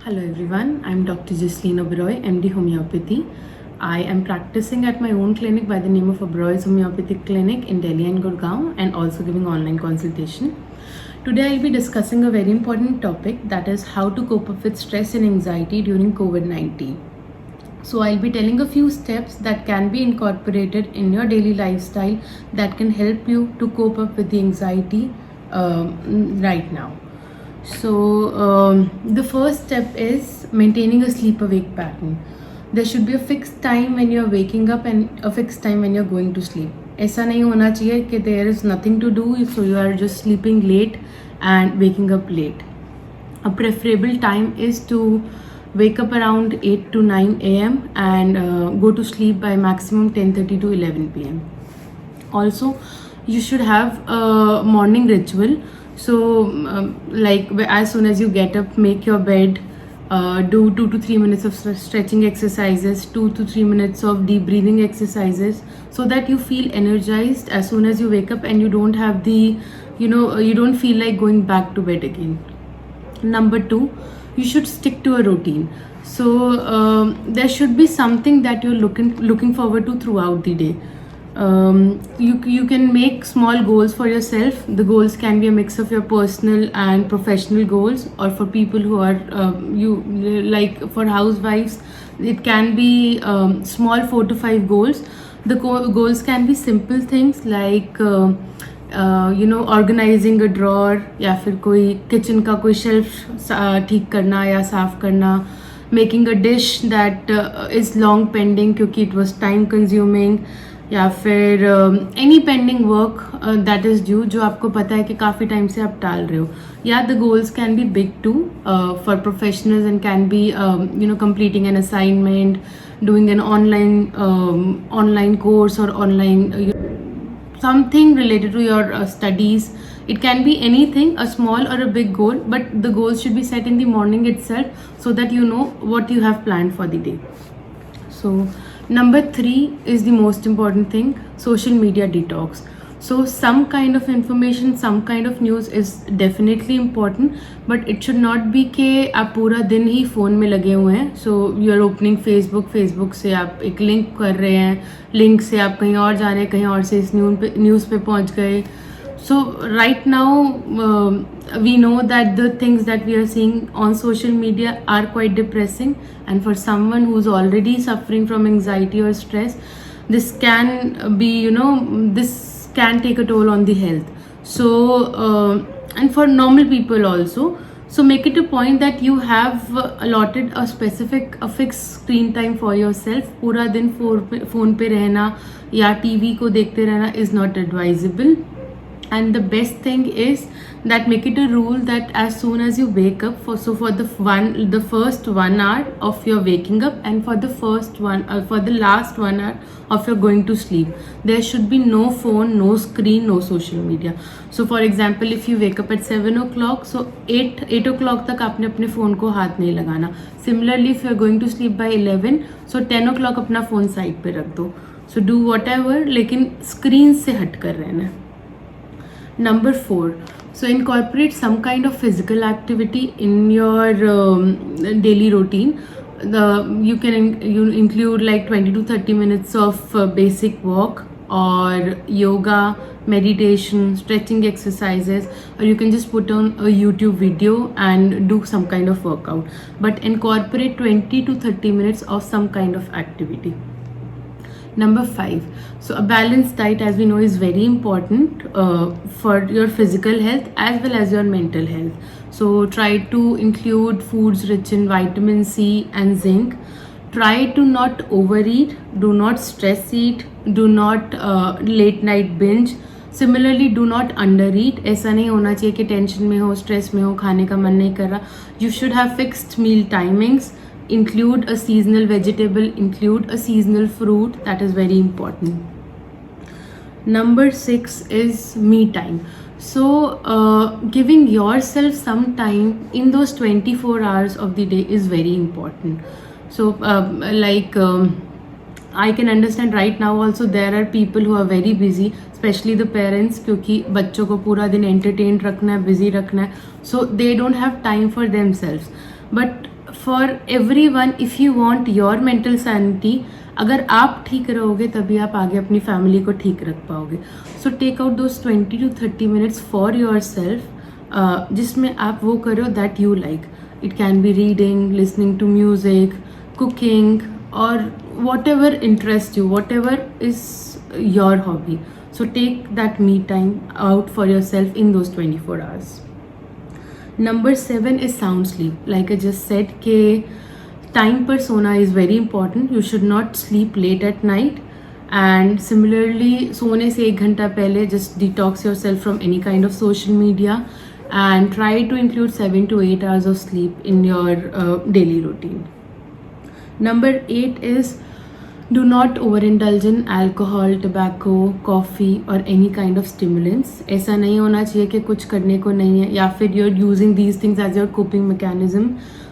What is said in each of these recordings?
Hello everyone, I'm Dr. Jasleen Oberoi, MD Homeopathy. I am practicing at my own clinic by the name of Oberoi's Homeopathic Clinic in Delhi and Gurgaon, and also giving online consultation. Today I'll be discussing a very important topic, that is how to cope up with stress and anxiety during COVID-19. So I'll be telling a few steps that can be incorporated in your daily lifestyle that can help you to cope up with the anxiety right now. So the first step is maintaining a sleep awake pattern. There should be a fixed time when you're waking up and a fixed time when you're going to sleep. ऐसा नहीं होना चाहिए कि there is nothing to do, so you are just sleeping late and waking up late. A preferable time is to wake up around 8 to 9 a.m. and go to sleep by maximum 10:30 to 11 p.m. Also, you should have a morning ritual. So like as soon as you get up, make your bed, do 2 to 3 minutes of stretching exercises, 2 to 3 minutes of deep breathing exercises, so that you feel energized as soon as you wake up and you don't have the you don't feel like going back to bed again. Number 2, you should stick to a routine. So there should be something that you're looking forward to throughout the day. You can make small goals for yourself. The goals can be a mix of your personal and professional goals, or for people who are like for housewives, it can be small 4 to 5 goals. The goals can be simple things like organising a drawer, या फिर कोई kitchen का कोई shelf ठीक करना या साफ करना, making a dish that is long pending क्योंकि इट वॉज टाइम कंज्यूमिंग, या फिर any pending work that is due जो आपको पता है कि काफ़ी टाइम से आप टाल रहे हो. या the goals can be big too for professionals and can be completing an assignment, doing an online course or online something related to your studies. It can be anything, a small or a big goal, but the goals should be set in the morning itself so that you know what you have planned for the day. So number 3 is the most important thing, social media detox. So some kind of information, some kind of news is definitely important, but it should not be कि आप पूरा दिन ही phone में लगे हुए हैं. So you are opening Facebook से आप एक लिंक कर रहे हैं, लिंक से आप कहीं और जा रहे हैं, कहीं और से इस न्यूज़ पे पहुंच गए. So right now we know that the things that we are seeing on social media are quite depressing, and for someone who's already suffering from anxiety or stress, this can be this can take a toll on the health. So and for normal people also, so make it a point that you have allotted a fixed screen time for yourself. पूरा दिन phone पे रहना या TV को देखते रहना is not advisable. And the best thing is that make it a rule that as soon as you wake up, for the first 1 hour of your waking up, and for the last 1 hour of your going to sleep, there should be no phone, no screen, no social media. So for example, if you wake up at 7 o'clock, so 8 o'clock तक आपने अपने phone को हाथ नहीं लगाना. Similarly, if you are going to sleep by 11, so 10 o'clock अपना phone side पे रख दो. So do whatever, लेकिन स्क्रीन से हट कर रहना है. Number 4, so incorporate some kind of physical activity in your daily routine. You include like 20 to 30 minutes of basic walk, or yoga, meditation, stretching exercises, or you can just put on a YouTube video and do some kind of workout, but incorporate 20 to 30 minutes of some kind of activity. Number 5, so a balanced diet, as we know, is very important for your physical health as well as your mental health. So try to include foods rich in vitamin C and zinc. Try to not overeat, do not stress eat, do not late night binge. Similarly, do not undereat. ऐसा नहीं होना चाहिए कि tension में हो, stress में हो, खाने का मन नहीं कर रहा. You should have fixed meal timings. Include a seasonal vegetable, include a seasonal fruit. That is very important. Number 6 is me time. So giving yourself some time in those 24 hours of the day is very important. So I can understand right now also there are people who are very busy, especially the parents, क्योंकि बच्चों को पूरा दिन entertained रखना है, busy रखना है, so they don't have time for themselves. But for everyone, if you want your mental sanity, अगर आप ठीक रहोगे तभी आप आगे अपनी फैमिली को ठीक रख पाओगे. So take out those 20 to 30 minutes for yourself, जिसमें आप वो करो that you like. It can be reading, listening to music, cooking, और whatever interest you, whatever is your hobby. So take that me time out for yourself in those 24 hours. Number 7 is sound sleep. Like I just said, time per sona is very important. You should not sleep late at night. And similarly, सोने से 1 घंटा पहले just detox yourself from any kind of social media and try to include 7 to 8 hours of sleep in your daily routine. Number 8 is do not overindulge in alcohol, tobacco, coffee or any kind of stimulants. ऐसा नहीं होना चाहिए कि कुछ करने को नहीं है या फिर you're using these things as your coping mechanism.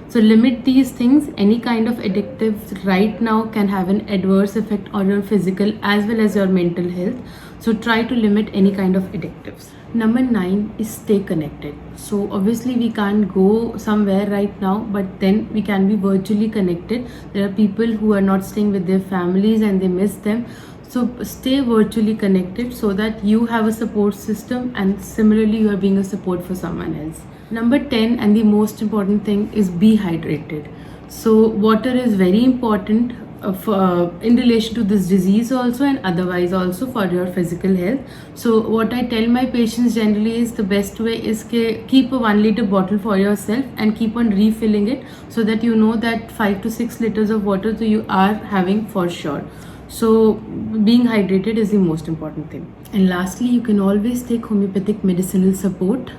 So limit these things. Any kind of addictives right now can have an adverse effect on your physical as well as your mental health. So try to limit any kind of addictives. Number 9 is stay connected. So obviously we can't go somewhere right now, but then we can be virtually connected. There are people who are not staying with their families and they miss them. So stay virtually connected so that you have a support system and similarly you are being a support for someone else. Number 10 and the most important thing is be hydrated. So water is very important in relation to this disease also and otherwise also for your physical health. So what I tell my patients generally is the best way is keep a 1 liter bottle for yourself and keep on refilling it so that you know that 5 to 6 liters of water so you are having for sure. So being hydrated is the most important thing. And lastly, you can always take homeopathic medicinal support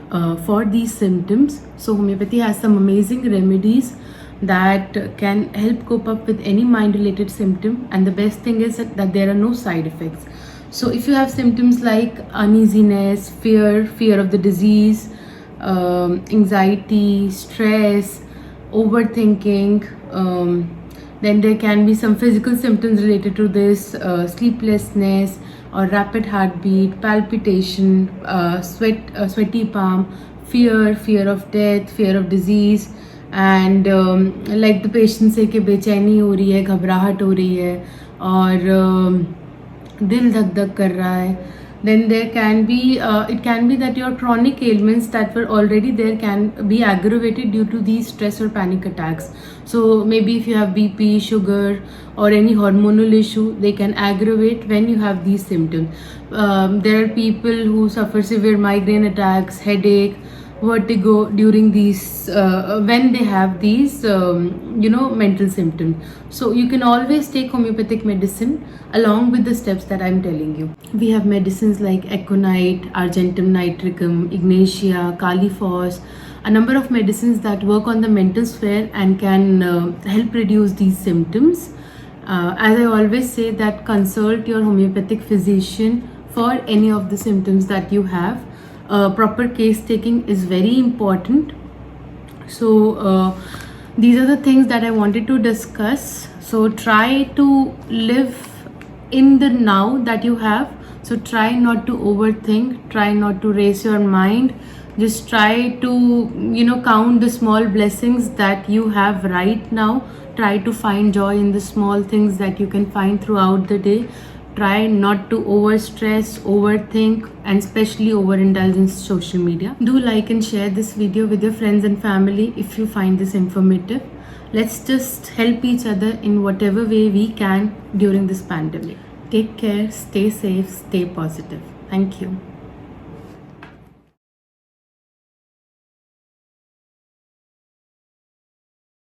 for these symptoms. So homeopathy has some amazing remedies that can help cope up with any mind related symptom, and the best thing is that there are no side effects. So if you have symptoms like uneasiness, fear of the disease, anxiety, stress, overthinking, then there can be some physical symptoms related to this, sleeplessness or rapid heartbeat, palpitation, sweaty palm, fear of death, fear of disease, and like the patient say कि बेचैनी हो रही है, घबराहट हो रही है और दिल धक धक कर रहा है. Then there can be it can be that your chronic ailments that were already there can be aggravated due to these stress or panic attacks. So maybe if you have BP, sugar or any hormonal issue, they can aggravate when you have these symptoms. There are people who suffer severe migraine attacks, headache, vertigo during these when they have these mental symptoms. So you can always take homeopathic medicine along with the steps that I'm telling you. We have medicines like Aconite, Argentum nitricum, Ignatia, Califos, a number of medicines that work on the mental sphere and can help reduce these symptoms. As I always say that consult your homeopathic physician for any of the symptoms that you have. Proper case taking is very important. So these are the things that I wanted to discuss. So try to live in the now that you have. So try not to overthink, try not to race your mind. Just try to count the small blessings that you have right now. Try to find joy in the small things that you can find throughout the day. Try not to overstress, overthink, and especially overindulge in social media. Do like and share this video with your friends and family if you find this informative. Let's just help each other in whatever way we can during this pandemic. Take care, stay safe, stay positive. Thank you.